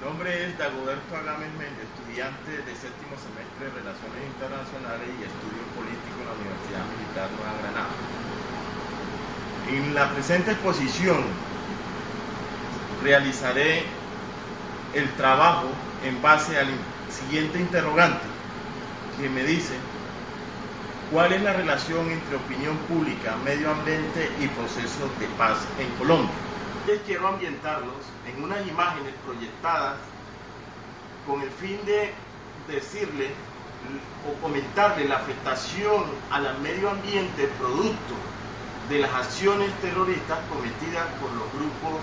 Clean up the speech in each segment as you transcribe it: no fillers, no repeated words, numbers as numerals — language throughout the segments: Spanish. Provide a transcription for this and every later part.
nombre es Dagoberto Agames Méndez, estudiante de séptimo semestre de Relaciones Internacionales y Estudio Político en la Universidad Militar Nueva Granada. En la presente exposición realizaré el trabajo en base al siguiente interrogante que me dice: ¿cuál es la relación entre opinión pública, medio ambiente y procesos de paz en Colombia? Les quiero ambientarlos en unas imágenes proyectadas con el fin de decirle o comentarle la afectación al medio ambiente producto de las acciones terroristas cometidas por los grupos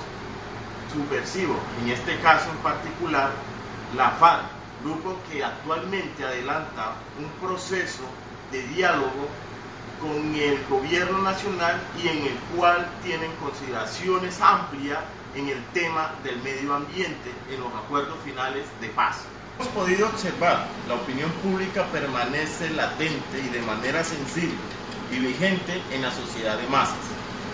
subversivos, en este caso en particular la FARC, grupo que actualmente adelanta un proceso de diálogo con el gobierno nacional y en el cual tienen consideraciones amplias en el tema del medio ambiente en los acuerdos finales de paz. Hemos podido observar, la opinión pública permanece latente y de manera sensible y vigente en la sociedad de masas.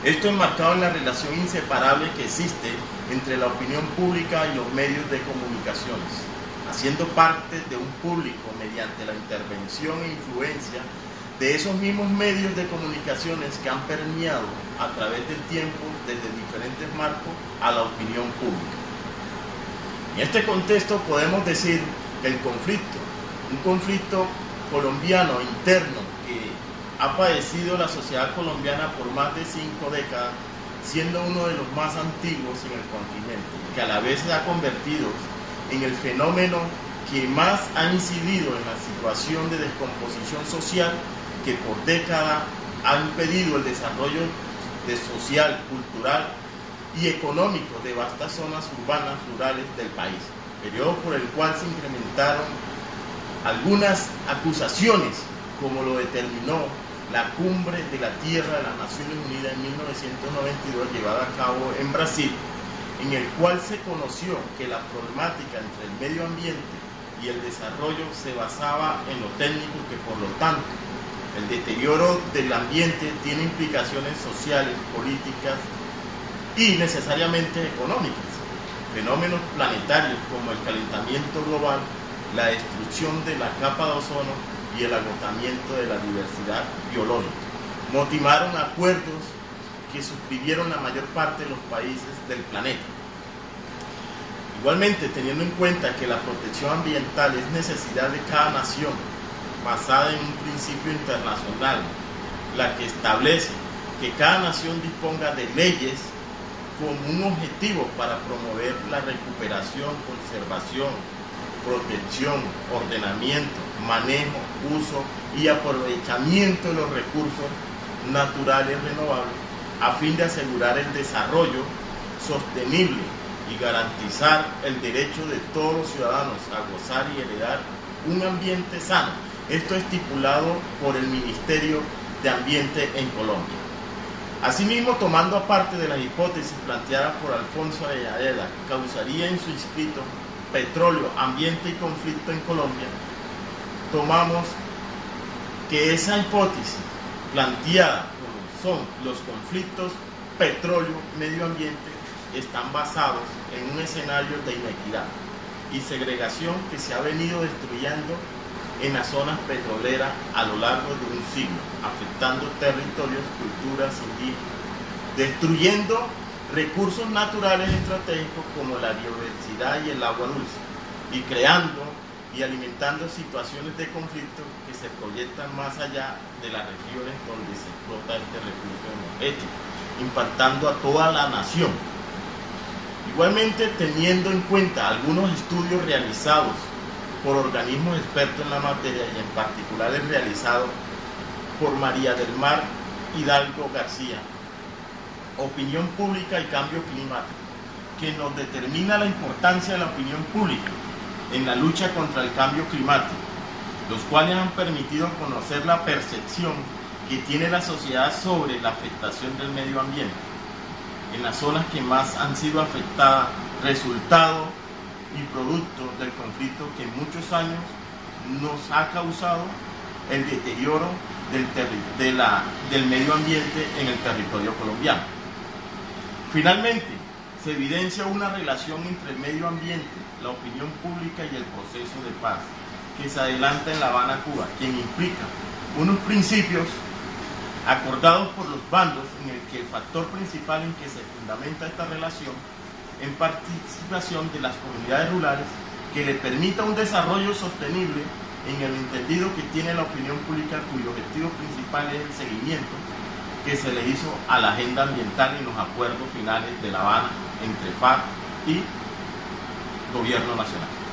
Esto enmarcado en la relación inseparable que existe entre la opinión pública y los medios de comunicaciones, haciendo parte de un público mediante la intervención e influencia de esos mismos medios de comunicaciones que han permeado a través del tiempo desde diferentes marcos a la opinión pública. En este contexto podemos decir que el conflicto, un conflicto colombiano interno que ha padecido la sociedad colombiana por más de 5 décadas, siendo uno de los más antiguos en el continente, que a la vez se ha convertido en el fenómeno que más ha incidido en la situación de descomposición social que por décadas ha impedido el desarrollo social, cultural y económico de vastas zonas urbanas rurales del país, periodo por el cual se incrementaron algunas acusaciones, como lo determinó la Cumbre de la Tierra de las Naciones Unidas en 1992, llevada a cabo en Brasil, en el cual se conoció que la problemática entre el medio ambiente y el desarrollo se basaba en lo técnico, que por lo tanto el deterioro del ambiente tiene implicaciones sociales, políticas y necesariamente económicas. Fenómenos planetarios como el calentamiento global, la destrucción de la capa de ozono y el agotamiento de la diversidad biológica motivaron acuerdos que suscribieron la mayor parte de los países del planeta. Igualmente, teniendo en cuenta que la protección ambiental es necesidad de cada nación, basada en un principio internacional, la que establece que cada nación disponga de leyes con un objetivo para promover la recuperación, conservación, protección, ordenamiento, manejo, uso y aprovechamiento de los recursos naturales renovables, a fin de asegurar el desarrollo sostenible y garantizar el derecho de todos los ciudadanos a gozar y heredar un ambiente sano. Esto estipulado por el Ministerio de Ambiente en Colombia. Asimismo, tomando aparte de las hipótesis planteadas por Alfonso Ayala, causaría en su escrito Petróleo, Ambiente y Conflicto en Colombia, tomamos que esa hipótesis planteada como son los conflictos petróleo, medio ambiente, están basados en un escenario de inequidad y segregación que se ha venido destruyendo en las zonas petroleras a lo largo de un siglo, afectando territorios, culturas indígenas, destruyendo recursos naturales estratégicos como la biodiversidad y el agua dulce, y creando y alimentando situaciones de conflicto que se proyectan más allá de las regiones donde se explota este recurso energético, impactando a toda la nación. Igualmente, teniendo en cuenta algunos estudios realizados por organismos expertos en la materia y en particular el realizado por María del Mar Hidalgo García, Opinión Pública y Cambio Climático, que nos determina la importancia de la opinión pública en la lucha contra el cambio climático, los cuales han permitido conocer la percepción que tiene la sociedad sobre la afectación del medio ambiente en las zonas que más han sido afectadas, resultado y producto del conflicto que en muchos años nos ha causado el deterioro del medio ambiente en el territorio colombiano. Finalmente, se evidencia una relación entre el medio ambiente, la opinión pública y el proceso de paz que se adelanta en La Habana, Cuba, quien implica unos principios acordados por los bandos en el que el factor principal en que se fundamenta esta relación en participación de las comunidades rurales que le permita un desarrollo sostenible en el entendido que tiene la opinión pública, cuyo objetivo principal es el seguimiento que se le hizo a la agenda ambiental en los acuerdos finales de La Habana entre FARC y Gobierno Nacional.